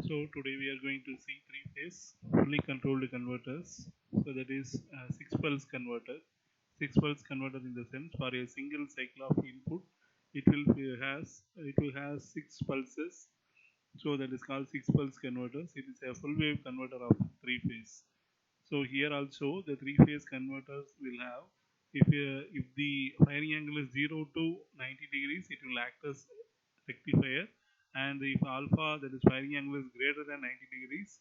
So today we are going to see three-phase fully controlled converters. So that is six pulse converter. Six pulse converter in the sense for a single cycle of input, it will has six pulses. So that is called six pulse converters. It is a full wave converter of three phase. So here also the three phase converters will have if the firing angle is 0 to 90 degrees, it will act as rectifier, and if alpha, that is firing angle, is greater than 90 degrees,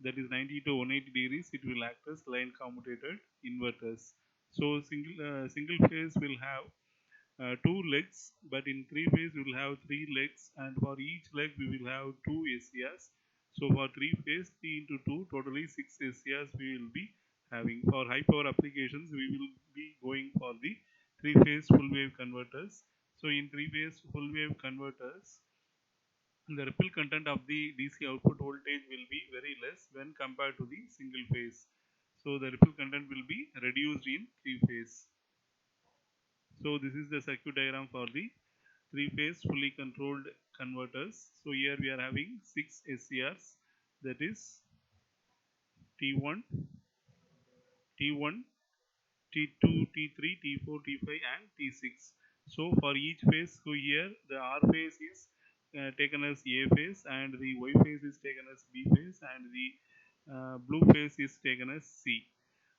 that is 90 to 180 degrees, it will act as line commutated inverters. So single phase will have two legs, but in three phase we will have three legs, and for each leg we will have two SCRs. So for three phase, 3 into 2, totally 6 SCRs we will be having. For high power applications, we will be going for the three phase full wave converters. So in three phase full wave converters, the ripple content of the DC output voltage will be very less when compared to the single phase. So the ripple content will be reduced in three phase. So this is the circuit diagram for the three-phase fully controlled converters. So here we are having six SCRs, that is T1, T1, T2, T3, T4, T5 and T6. So for each phase, so here the R phase is taken as A phase, and the Y phase is taken as B phase, and the blue phase is taken as C,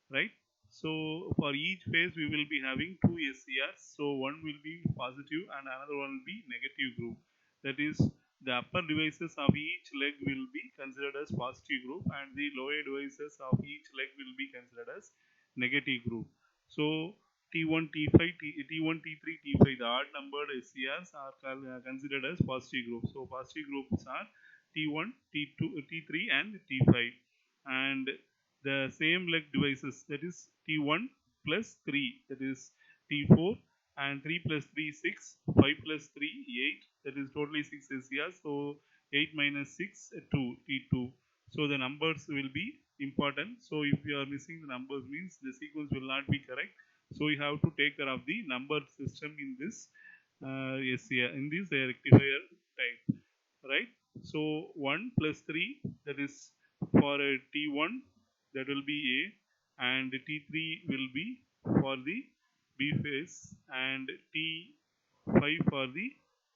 right? So for each phase we will be having two SCRs. So one will be positive and another one will be negative group. That is, the upper devices of each leg will be considered as positive group, and the lower devices of each leg will be considered as negative group. So T1, T5, T1, T3, T5, the odd numbered SCRs are considered as positive group. So positive groups are T1, T2, T3 and T5. And the same leg devices, that is T1 plus 3, that is T4, and 3 plus 3 6, 5 plus 3 8, that is totally 6 SCRs. So 8 minus 6 2, T2. So the numbers will be important. So if you are missing the numbers, means the sequence will not be correct. So you have to take care of the number system in this SCR, in this rectifier type, right? So 1 plus 3, that is for a T1, that will be A, and T3 will be for the B phase, and T5 for the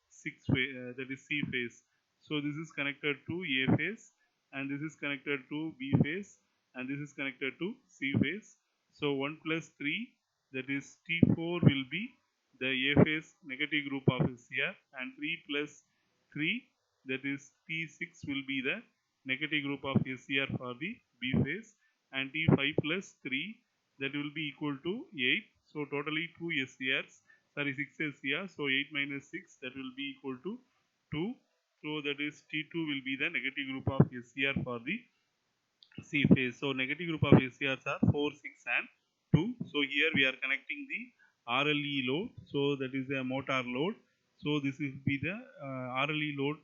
6 phase, that is C phase. So this is connected to A phase, and this is connected to B phase, and this is connected to C phase. So 1 plus 3, that is T4 will be the A phase negative group of SCR, and 3 plus 3, that is T6 will be the negative group of SCR for the B phase, and T5 plus 3, that will be equal to 8. So totally 2 SCRs, sorry 6 SCRs. So 8 minus 6, that will be equal to 2. So that is T2 will be the negative group of SCR for the C phase. So negative group of SCRs are 4, 6 and 2. So here we are connecting the RLE load. So that is a motor load. So this will be the RLE load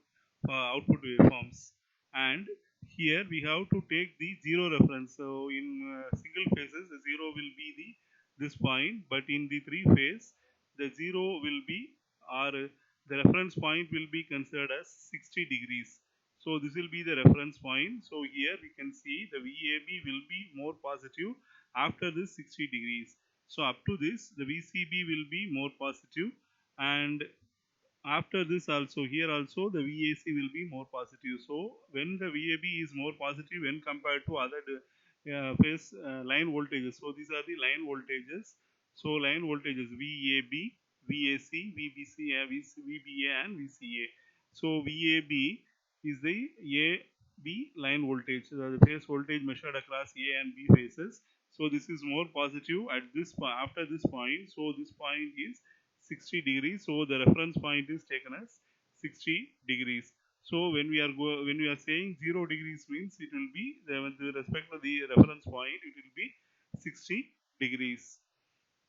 output waveforms. And here we have to take the zero reference. So in single phases, the zero will be this point, but in the three phase, the zero will be, or the reference point will be considered as 60 degrees. So this will be the reference point. So here we can see the VAB will be more positive after this 60 degrees. So up to this, the VCB will be more positive, and after this also, here also the VAC will be more positive. So when the VAB is more positive when compared to other phase line voltages, so these are the line voltages. So line voltages VAB, VAC, VBC, VBA and VCA. So VAB is the AB line voltage, the phase voltage measured across A and B phases. So this is more positive at this after this point. So this point is 60 degrees. So the reference point is taken as 60 degrees. So when we are saying 0 degrees, means it will be with respect to the reference point, it will be 60 degrees.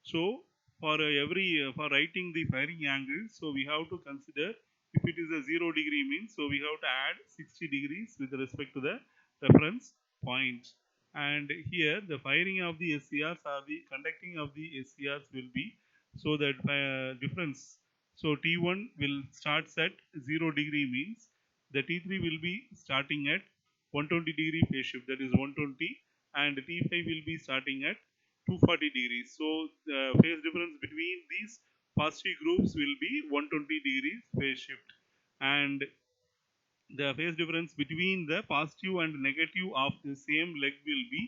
So for for writing the firing angle, so we have to consider, if it is a 0 degree, means so we have to add 60 degrees with respect to the reference point. And here the firing of the SCRs or the conducting of the SCRs will be, so that difference. So T1 will start at 0 degree, means the T3 will be starting at 120 degree phase shift, that is 120, and T5 will be starting at 240 degrees. So the phase difference between these positive groups will be 120 degrees phase shift, and the phase difference between the positive and negative of the same leg will be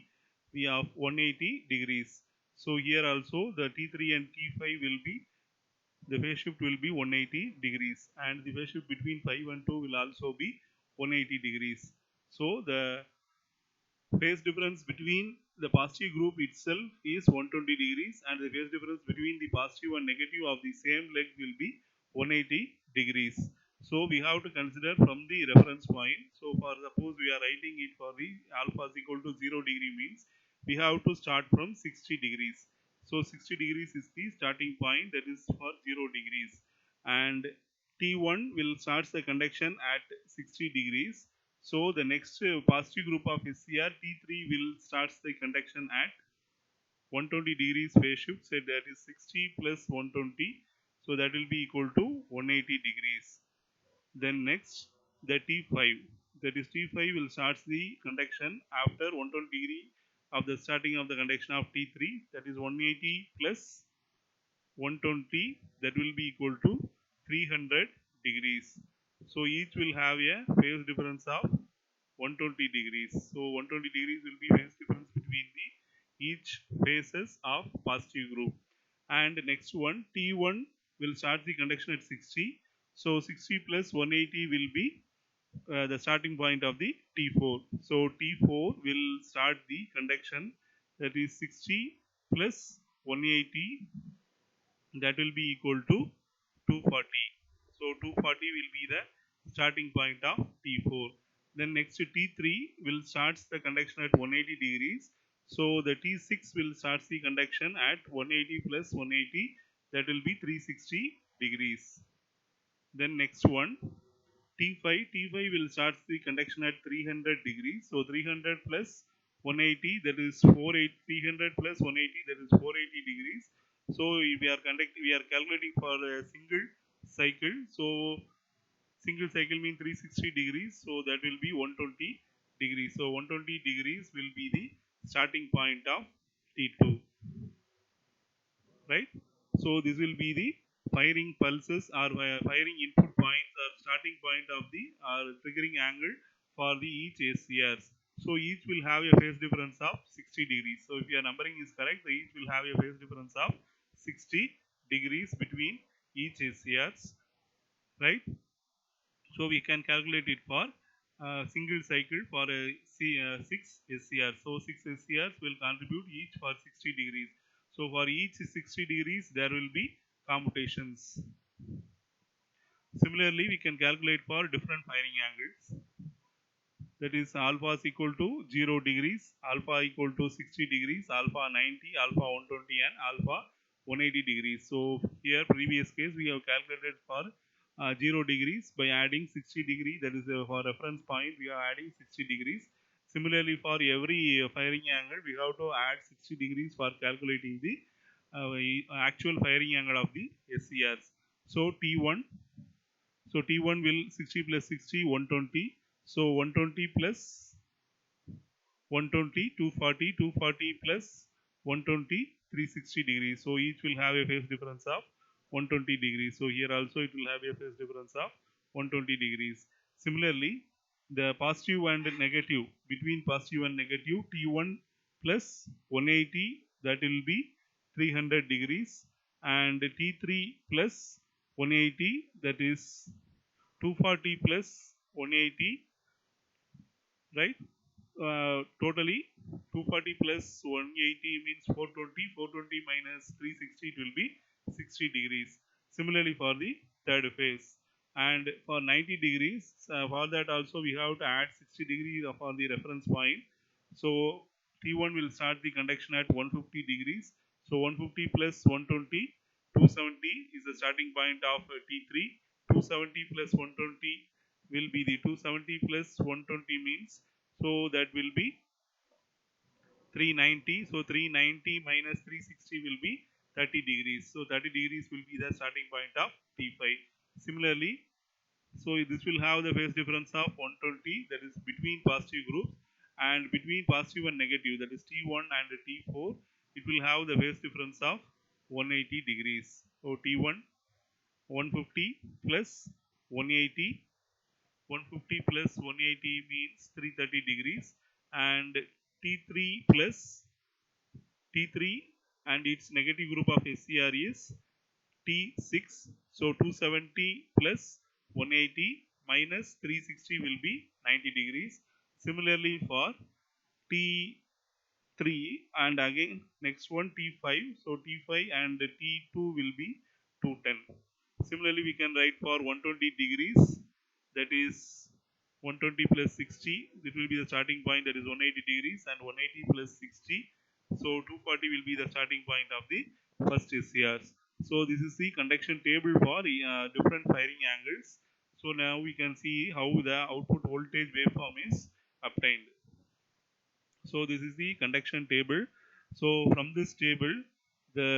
of 180 degrees. So here also the T3 and T5 will be, the phase shift will be 180 degrees, and the phase shift between 5 and 2 will also be 180 degrees. So the phase difference between the positive group itself is 120 degrees, and the phase difference between the positive and negative of the same leg will be 180 degrees. So we have to consider from the reference point. So for suppose we are writing it for the alpha is equal to 0 degree, means we have to start from 60 degrees. So 60 degrees is the starting point, that is for 0 degrees, and T1 will start the conduction at 60 degrees. So the next positive group of SCR, T3 will start the conduction at 120 degrees phase shift, so that is 60 plus 120, so that will be equal to 180 degrees. Then next the T5, that is T5 will start the conduction after 120 degree of the starting of the conduction of T3, that is 180 plus 120, that will be equal to 300 degrees. So each will have a phase difference of 120 degrees. So 120 degrees will be phase difference between the each phases of positive group. And next one, T1 will start the conduction at 60. So 60 plus 180 will be the starting point of the T4. So T4 will start the conduction, that is 60 plus 180, that will be equal to 240. So 240 will be the starting point of T4. Then next T3 will start the conduction at 180 degrees. So the T6 will start the conduction at 180 plus 180, that will be 360 degrees. Then next one, T5 will start the conduction at 300 degrees. So 300 plus 180, that is 480, 300 plus 180, that is 480 degrees. So we are calculating for a single cycle. So single cycle means 360 degrees. So that will be 120 degrees. So 120 degrees will be the starting point of T2, right? So this will be the firing pulses or firing input points or starting point of the triggering angle for the each SCRs. So each will have a phase difference of 60 degrees. So if your numbering is correct, the each will have a phase difference of 60 degrees between each SCRs, right? So we can calculate it for single cycle for a 6 SCR. So 6 SCRs will contribute each for 60 degrees. So for each 60 degrees there will be commutations. Similarly, we can calculate for different firing angles. That is alpha is equal to 0 degrees, alpha equal to 60 degrees, alpha 90, alpha 120 and alpha 180 degrees. So here previous case we have calculated for 0 degrees by adding 60 degree, that is for reference point we are adding 60 degrees. Similarly, for every firing angle we have to add 60 degrees for calculating the actual firing angle of the SCRs. So T1, so T1 will 60 plus 60 120. So 120 plus 120 240, 240 plus 120 360 degrees. So each will have a phase difference of 120 degrees. So here also it will have a phase difference of 120 degrees. Similarly, the positive and negative, between positive and negative, T1 plus 180, that will be 300 degrees, and T3 plus 180, that is 240 plus 180, right? Totally 240 plus 180 means 420, 420 minus 360, it will be 60 degrees. Similarly for the third phase, and for 90 degrees, for that also we have to add 60 degrees for the reference point. So T1 will start the conduction at 150 degrees. So 150 plus 120, 270 is the starting point of T3. 270 plus 120 will be the 270 plus 120 means, so that will be 390. So 390 minus 360 will be 30 degrees. So 30 degrees will be the starting point of T5. Similarly, So this will have the phase difference of 120, that is between positive groups, and between positive and negative, that is T1 and T4, it will have the phase difference of 180 degrees. So T1 150 plus 180, 150 plus 180 means 330 degrees, and T3 plus T3 and its negative group of SCR is T6. So 270 plus 180 minus 360 will be 90 degrees. Similarly for T3 and again next one T5. So T5 and T2 will be 210. Similarly, we can write for 120 degrees, that is 120 plus 60. It will be the starting point, that is 180 degrees, and 180 plus 60. So 240 will be the starting point of the first SCRs. So this is the conduction table for different firing angles. So now we can see how the output voltage waveform is obtained. So this is the conduction table. So from this table,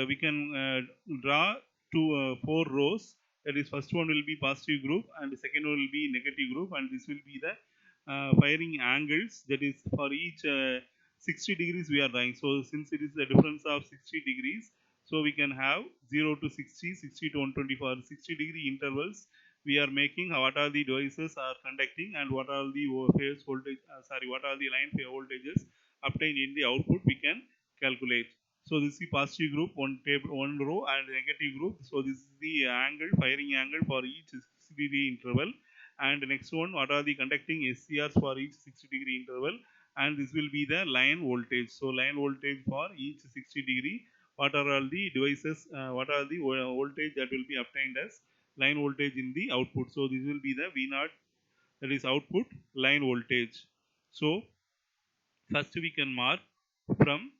we can draw four rows. That is, first one will be positive group, and the second one will be negative group, and this will be the firing angles. That is, for each 60 degrees we are drawing. So since it is the difference of 60 degrees, so we can have 0 to 60, 60 to 120 for 60-degree intervals. We are making what are the devices are conducting and what are the phase voltage, what are the line phase voltages obtained in the output, we can calculate. So this is the positive group, one row, and negative group. So this is the angle, firing angle for each 60-degree interval. And the next one, what are the conducting SCRs for each 60-degree interval? And this will be the line voltage. So line voltage for each 60 degree. What are all the devices? What are the voltage that will be obtained as line voltage in the output? So this will be the V0, that is output line voltage. So first we can mark from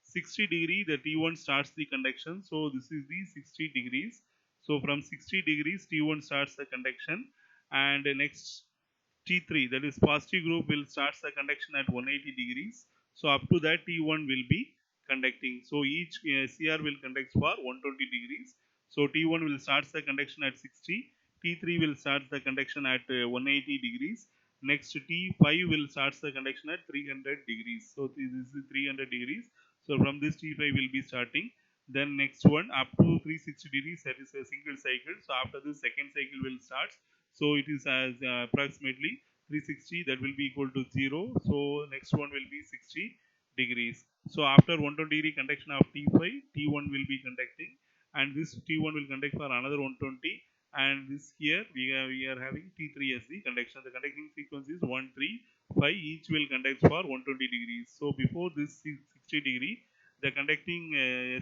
60 degree the T1 starts the conduction. So this is the 60 degrees. So from 60 degrees T1 starts the conduction, and next T3, that is positive group, will start the conduction at 180 degrees. So up to that T1 will be conducting. So each CR will conduct for 120 degrees. So T1 will start the conduction at 60. T3 will start the conduction at 180 degrees. Next T5 will start the conduction at 300 degrees. So this is 300 degrees. So from this T5 will be starting. Then next one up to 360 degrees, that is a single cycle. So after this second cycle will start. So it is as approximately 360, that will be equal to 0. So next one will be 60 degrees. So after 120 degree conduction of T5, T1 will be conducting, and this T1 will conduct for another 120, and this here we are having T3 as the conduction. The conducting sequence is 1, 3, 5, each will conduct for 120 degrees. So before this 60 degree, the conducting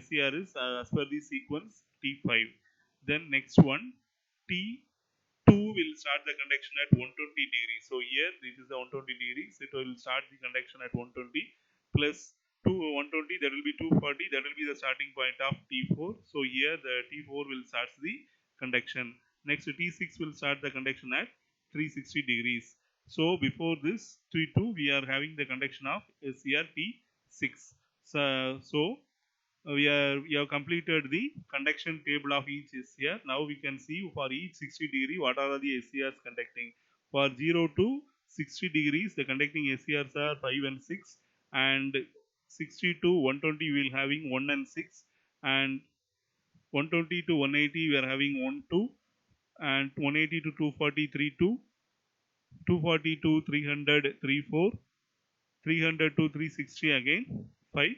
SCR is as per the sequence T5. Then next one T2 will start the conduction at 120 degrees. So here this is the 120 degrees. It will start the conduction at 120 plus 2 120, that will be 240. That will be the starting point of T4. So here the T4 will start the conduction. Next T6 will start the conduction at 360 degrees. So before this T2 we are having the conduction of SCR T6. So we have completed the conduction table of each SCR. Now we can see for each 60 degree what are the SCRs conducting. For 0 to 60 degrees, the conducting SCRs are 5 and 6, and 60 to 120 we will having 1 and 6, and 120 to 180 we are having 1 2, and 180 to 240 3 2, 240 to 300 3 4, 300 to 360 again 5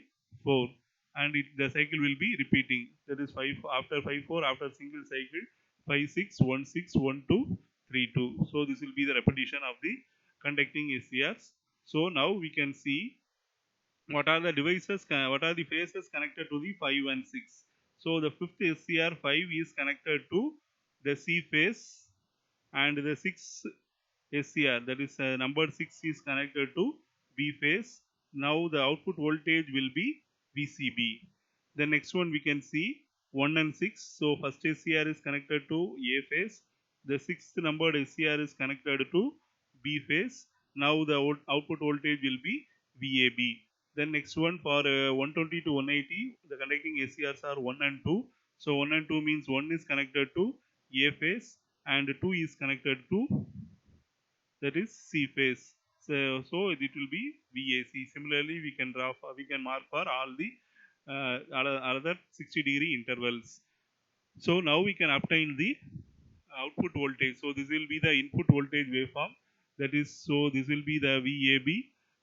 4, and the cycle will be repeating, that is 5 after 5 4, after single cycle 5 6 1 6 1 2 3 2. So this will be the repetition of the conducting SCRs. So now we can see what are the devices, what are the phases connected to the 5 and 6. So the fifth SCR 5 is connected to the C phase, and the sixth SCR, that is number 6, is connected to B phase. Now the output voltage will be VCB. The next one we can see 1 and 6. So first SCR is connected to A phase. The sixth numbered SCR is connected to B phase. Now the output voltage will be VAB. Then next one for 120 to 180, the conducting SCRs are 1 and 2. So 1 and 2 means 1 is connected to A phase, and 2 is connected to, that is C phase. So it will be VAC. Similarly, we can mark for all the other 60-degree intervals. So now we can obtain the output voltage. So this will be the input voltage waveform. That is, so this will be the VAB,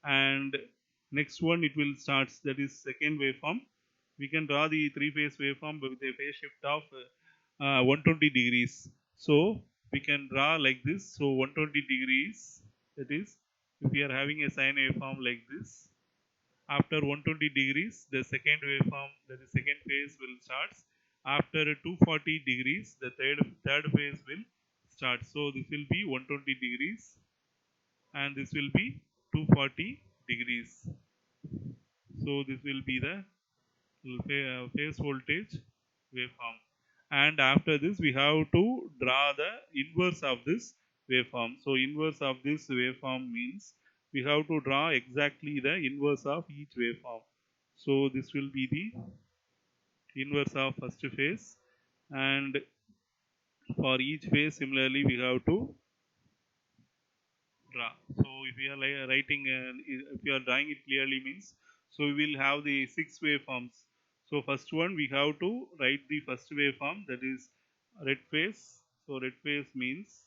and next one it will start. That is second waveform. We can draw the three-phase waveform with a phase shift of 120 degrees. So we can draw like this. So 120 degrees. That is, if we are having a sine waveform like this, after 120 degrees, the second waveform, that is second phase will start. After 240 degrees, the third phase will start. So this will be 120 degrees, and this will be 240 degrees. So this will be the phase voltage waveform. And after this, we have to draw the inverse of this waveform. So inverse of this waveform means we have to draw exactly the inverse of each waveform. So this will be the inverse of first phase, and for each phase similarly we have to draw. So if we are writing, if you are drawing it clearly means, so we will have the 6 waveforms. So first one we have to write the first waveform, that is red phase. So red phase means,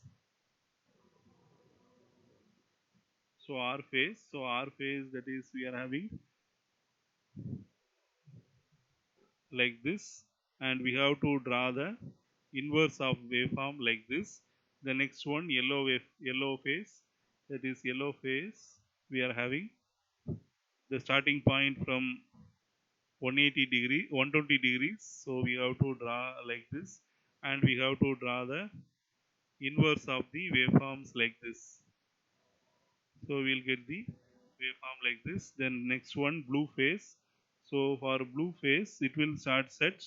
so R phase. So R phase, that is we are having like this, and we have to draw the inverse of waveform like this. The next one, yellow phase, that is yellow phase, we are having the starting point from 120 degrees. So we have to draw like this, and we have to draw the inverse of the waveforms like this. So we'll get the waveform like this. Then next one, blue phase. So for blue phase, it will start at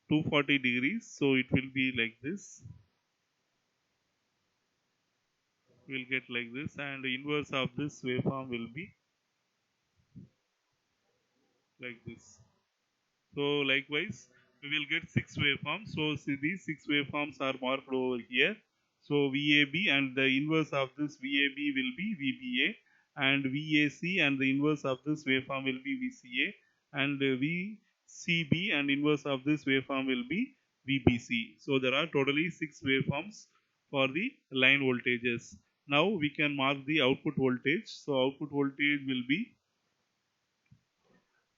240 degrees. So it will be like this. We'll get like this, and the inverse of this waveform will be like this. So likewise, we will get 6 waveforms. So see, these 6 waveforms are marked over here. So VAB, and the inverse of this VAB will be VBA, and VAC, and the inverse of this waveform will be VCA, and VCB, and inverse of this waveform will be VBC. So there are totally 6 waveforms for the line voltages. Now we can mark the output voltage. So output voltage will be,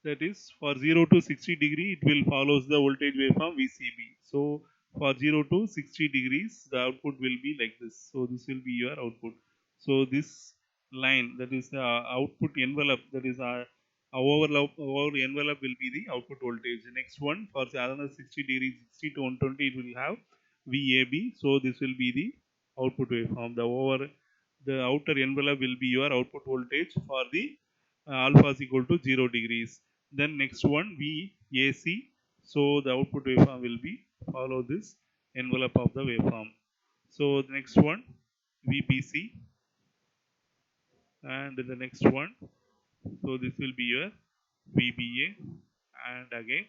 that is for 0 to 60 degree it will follows the voltage waveform VCB. So for 0 to 60 degrees the output will be like this. So this will be your output. So this line, that is the output envelope, that is our envelope will be the output voltage. The next one, for the other 60 degrees, 60 to 120, it will have VAB. So this will be the output waveform. The outer envelope will be your output voltage for the alpha is equal to 0 degrees. Then next one, VAC. So the output waveform will be follow this envelope of the waveform. So the next one, VBC, and the next one, so this will be your VBA, and again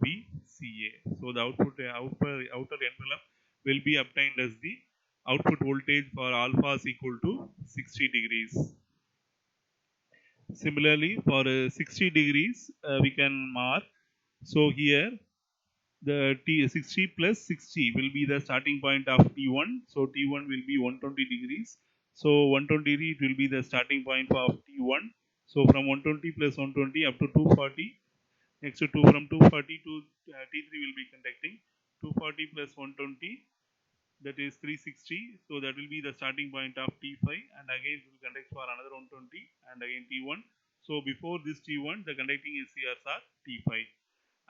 VCA. So the outer envelope will be obtained as the output voltage for alpha is equal to 60 degrees. Similarly, for 60 degrees, we can mark. So here, the T60 plus 60 will be the starting point of T1. So T1 will be 120 degrees. So 120 degree, it will be the starting point of T1. So from 120 plus 120 up to 240. Next to 2, from 240 to T3 will be conducting. 240 plus 120, that is 360. So that will be the starting point of T5, and again it will conduct for another 120, and again T1. So before this T1, the conducting SCRs are T5.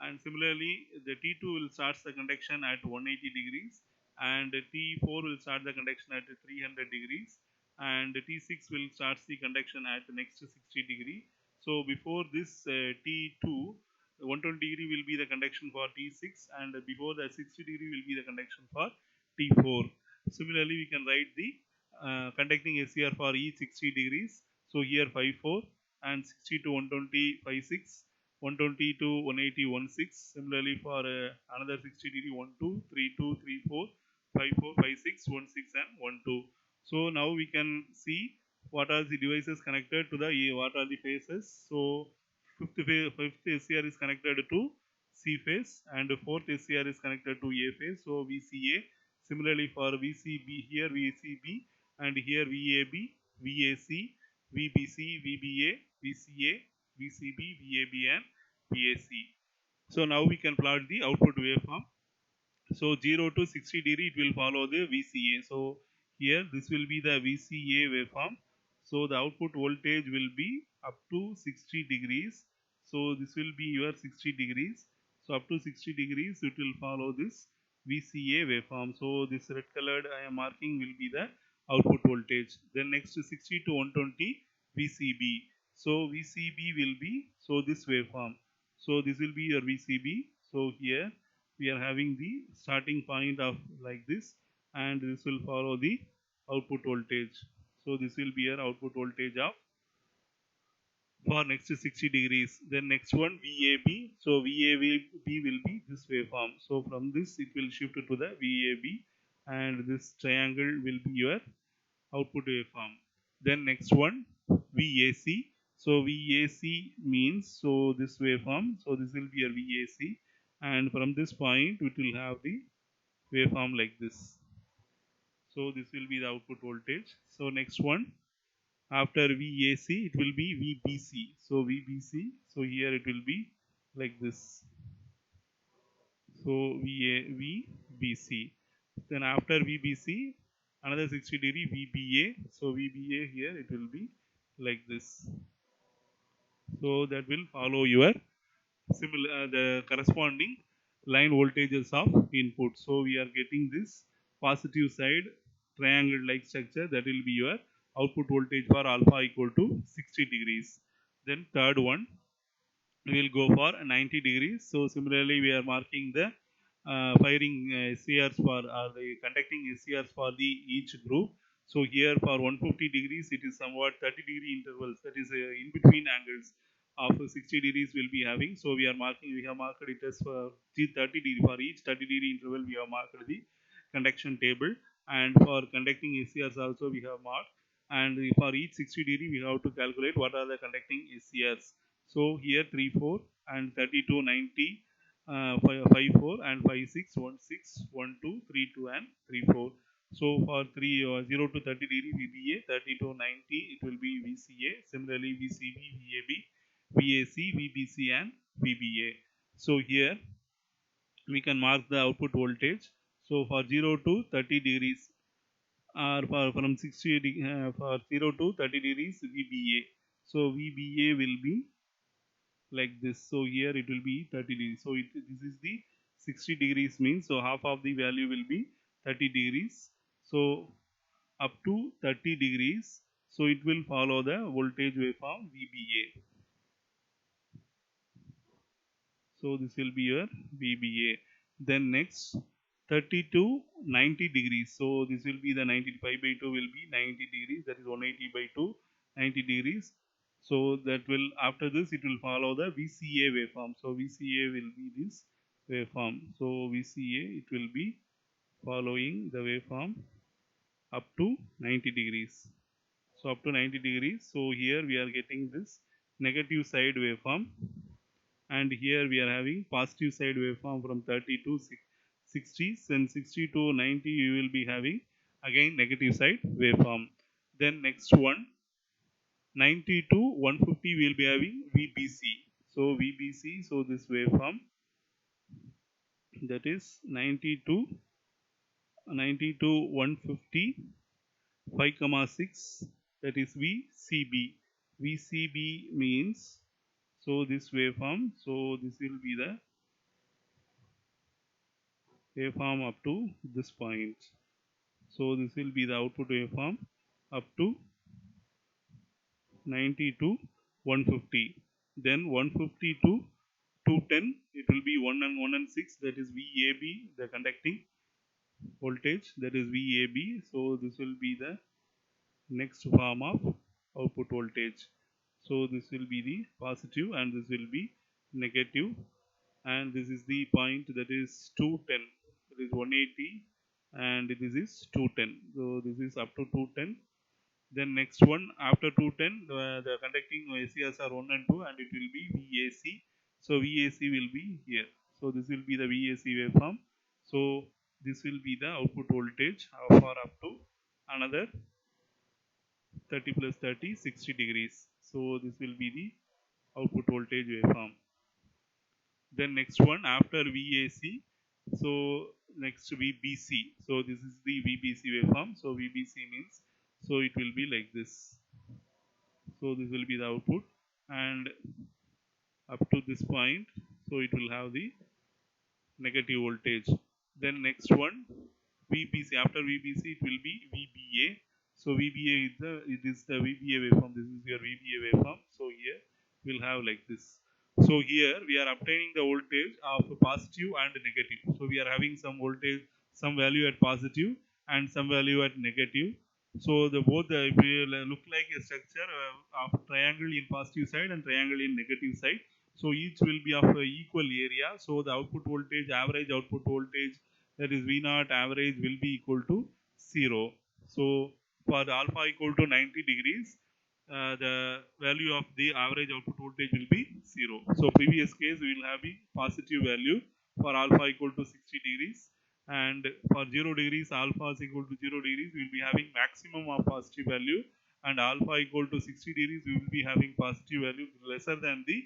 And similarly, the T2 will start the conduction at 180 degrees, and T4 will start the conduction at 300 degrees, and T6 will start the conduction at the next 60 degree. So before this T2, 120 degree will be the conduction for T6, and before the 60 degree will be the conduction for T4. Similarly, we can write the conducting SCR for each 60 degrees. So here 54, and 60 to 120 56, 120 to 180 16. Similarly for another 60 degree 1 2 3 2 3 4. 5 4 5 6 1 6 and 1 2. So now we can see what are the devices connected to the what are the phases. So fifth SCR is connected to C phase and fourth SCR is connected to A phase. So VCA. Similarly for VCB, here VCB and here VAB, VAC, VBC, VBA, VCA, VCB, VAB and VAC. So now we can plot the output waveform. So 0 to 60 degree it will follow the VCA. So here this will be the VCA waveform. So the output voltage will be up to 60 degrees. So this will be your 60 degrees. So up to 60 degrees it will follow this VCA waveform. So this red colored I am marking will be the output voltage. Then next to 60 to 120 VCB. So VCB will be so this waveform. So this will be your VCB. So here we are having the starting point of like this, and this will follow the output voltage. So this will be your output voltage of for next 60 degrees. Then next one VAB. So VAB will be this waveform. So from this it will shift to the VAB, and this triangle will be your output waveform. Then next one VAC. So VAC means so this waveform. So this will be your VAC, and from this point it will have the waveform like this. So this will be the output voltage. So next one after VAC it will be VBC. So VBC. So here it will be like this. So VBC. Then after VBC another 60 degree VBA. So VBA here it will be like this. So that will follow your similar the corresponding line voltages of input. So we are getting this positive side triangle like structure, that will be your output voltage for alpha equal to 60 degrees. Then third one we will go for 90 degrees. So similarly we are marking the firing SCRs for the conducting SCRs for the each group. So here for 150 degrees it is somewhat 30 degree intervals, that is in between angles of 60 degrees will be having. So we have marked it as for 30 degree, for each 30 degree interval we have marked the conduction table, and for conducting SCRs also we have marked, and for each 60 degree we have to calculate what are the conducting SCRs. So here 3 4 and 32 90, 5 4 and 5 6 1 6 1 2 3 2 and 3 4. So for 0 to 30 degree VBA, 30 to 90 it will be VCA. Similarly VCB, VAB, VAC, VBC and VBA. So here we can mark the output voltage. So for 0 to 30 degrees or for from 60 for 0 to 30 degrees VBA. So VBA will be like this. So here it will be 30 degrees. So this is the 60 degrees means, so half of the value will be 30 degrees. So up to 30 degrees, so it will follow the voltage waveform VBA. So this will be your VBA. Then next 30 to 90 degrees. So this will be the 95 by 2 will be 90 degrees. That is 180 by 2, 90 degrees. So that will, after this it will follow the VCA waveform. So VCA will be this waveform. So VCA it will be following the waveform up to 90 degrees. So up to 90 degrees. So here we are getting this negative side waveform, and here we are having positive side waveform from 30 to 60, and 60 to 90 you will be having again negative side waveform. Then next one 90 to 150 we will be having VBC. So VBC, so this waveform, that is 90 to 150 5,6, that is VCB. VCB means so this waveform, so this will be the waveform up to this point. So this will be the output waveform up to 90 to 150. Then 150 to 210 it will be 1 and 1 and 6, that is VAB, the conducting voltage, that is VAB. So this will be the next form of output voltage. So this will be the positive and this will be negative, and this is the point, that is 210, that is 180 and this is 210. So this is up to 210. Then next one after 210, the conducting ACRs are 1 and 2, and it will be VAC. So VAC will be here. So this will be the VAC waveform. So this will be the output voltage for up to another 30 plus 30, 60 degrees. So this will be the output voltage waveform. Then next one after VAC, so next VBC. So this is the VBC waveform. So VBC means, so it will be like this. So this will be the output, and up to this point, so it will have the negative voltage. Then next one VBC. After VBC, it will be VBA. So VBA is the VBA waveform. This is your VBA waveform. So here we'll have like this. So here we are obtaining the voltage of positive and negative. So we are having some voltage, some value at positive and some value at negative. So the both it will look like a structure of triangle in positive side and triangle in negative side. So each will be of equal area. So the output voltage, average output voltage, that is V naught average, will be equal to 0. So for the alpha equal to 90 degrees, the value of the average output voltage will be 0. So previous case we will have a positive value for alpha equal to 60 degrees, and for 0 degrees alpha is equal to 0 degrees, we will be having maximum of positive value, and alpha equal to 60 degrees we will be having positive value lesser than the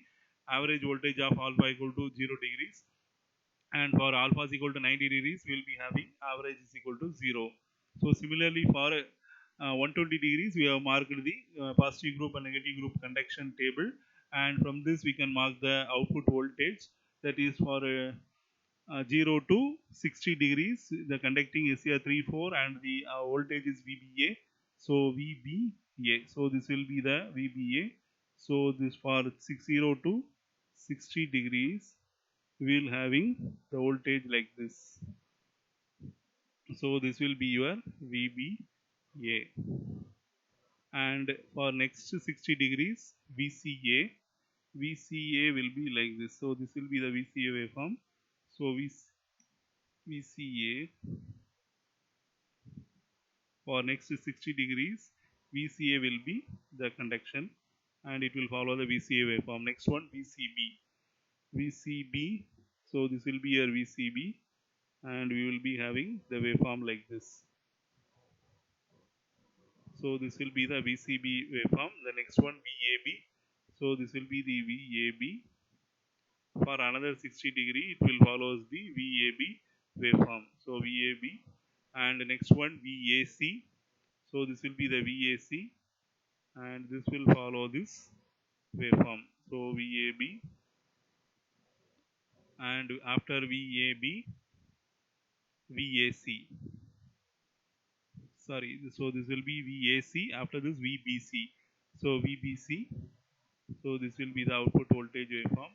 average voltage of alpha equal to 0 degrees, and for alpha is equal to 90 degrees we will be having average is equal to 0. So similarly for 120 degrees we have marked the positive group and negative group conduction table, and from this we can mark the output voltage, that is for 0 to 60 degrees the conducting SCR 34, and the voltage is VBA. So VBA, so this will be the VBA. So this for 60 to 60 degrees we will having the voltage like this. So this will be your VBA, and for next 60 degrees VCA, VCA will be like this. So this will be the VCA waveform. So VCA for next 60 degrees VCA will be the conduction, and it will follow the VCA waveform. Next one VCB, VCB. So this will be your VCB, and we will be having the waveform like this. So this will be the VCB waveform. The next one VAB. So this will be the VAB. For another 60 degree, it will follow the VAB waveform. So VAB, and the next one VAC. So this will be the VAC, and this will follow this waveform. So VAB, and after VAB, VAC. Sorry, so this will be VAC. After this VBC. So VBC. So this will be the output voltage waveform.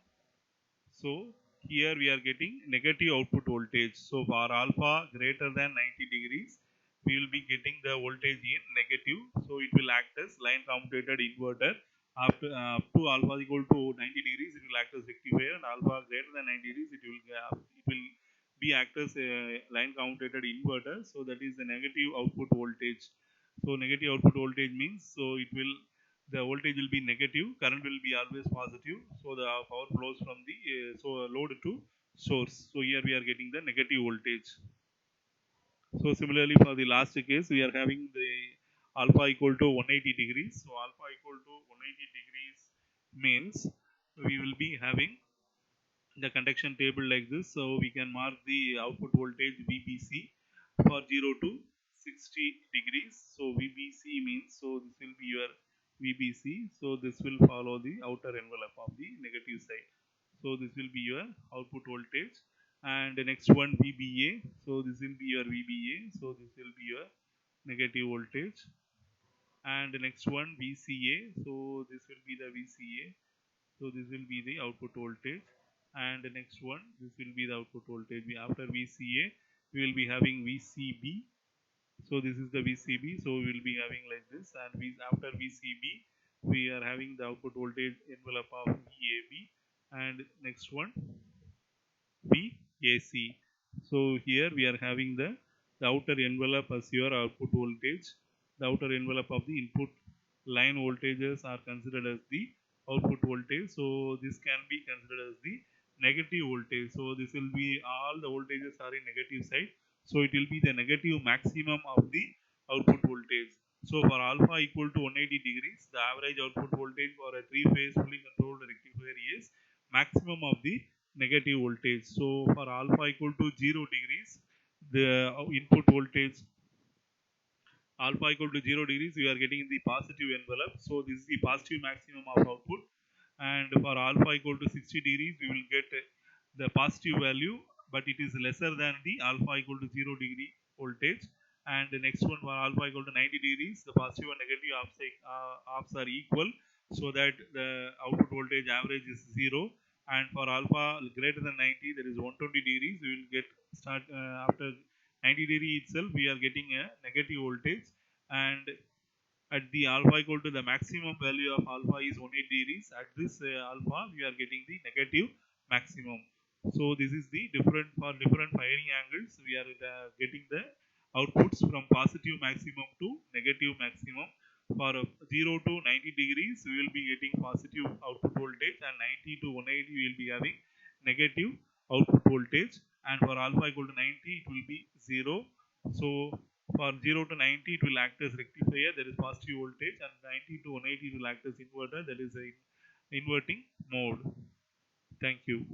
So here we are getting negative output voltage. So for alpha greater than 90 degrees, we will be getting the voltage in negative. So it will act as line commutated inverter. After up to alpha is equal to 90 degrees, it will act as rectifier, and alpha greater than 90 degrees, it will be act as a line commutated inverter. So that is the negative output voltage. So negative output voltage means, so it will, the voltage will be negative, current will be always positive. So the power flows from the load to source. So here we are getting the negative voltage. So similarly for the last case, we are having the alpha equal to 180 degrees. So alpha equal to 180 degrees means we will be having the conduction table like this. So we can mark the output voltage VBC for 0 to 60 degrees. So VBC means, so this will be your VBC. So this will follow the outer envelope of the negative side. So this will be your output voltage, and the next one VBA. So this will be your VBA. So this will be your negative voltage, and the next one VCA. So this will be the VCA. So this will be the output voltage, and the next one, this will be the output voltage. After VCA, we will be having VCB. So this is the VCB. So we will be having like this, and after VCB, we are having the output voltage envelope of VAB, and next one VAC. So here we are having the the outer envelope as your output voltage. The outer envelope of the input line voltages are considered as the output voltage. So this can be considered as the negative voltage. So this will be all the voltages are in negative side. So it will be the negative maximum of the output voltage. So for alpha equal to 180 degrees, the average output voltage for a three-phase fully controlled rectifier is maximum of the negative voltage. So for alpha equal to 0 degrees, the input voltage alpha equal to 0 degrees, we are getting in the positive envelope. So this is the positive maximum of output. And for alpha equal to 60 degrees, we will get the positive value, but it is lesser than the alpha equal to 0 degree voltage. And the next one for alpha equal to 90 degrees, the positive and negative halves are equal, so that the output voltage average is 0. And for alpha greater than 90, that is 120 degrees, we will get start after 90 degree itself, we are getting a negative voltage. And at the alpha equal to the maximum value of alpha is 180 degrees. At this alpha, we are getting the negative maximum. So this is the different for different firing angles. We are getting the outputs from positive maximum to negative maximum. For 0 to 90 degrees, we will be getting positive output voltage, and 90 to 180 we will be having negative output voltage. And for alpha equal to 90, it will be 0. So for 0 to 90, it will act as rectifier, that is positive voltage, and 90 to 180 will act as inverter, that is a inverting mode. Thank you.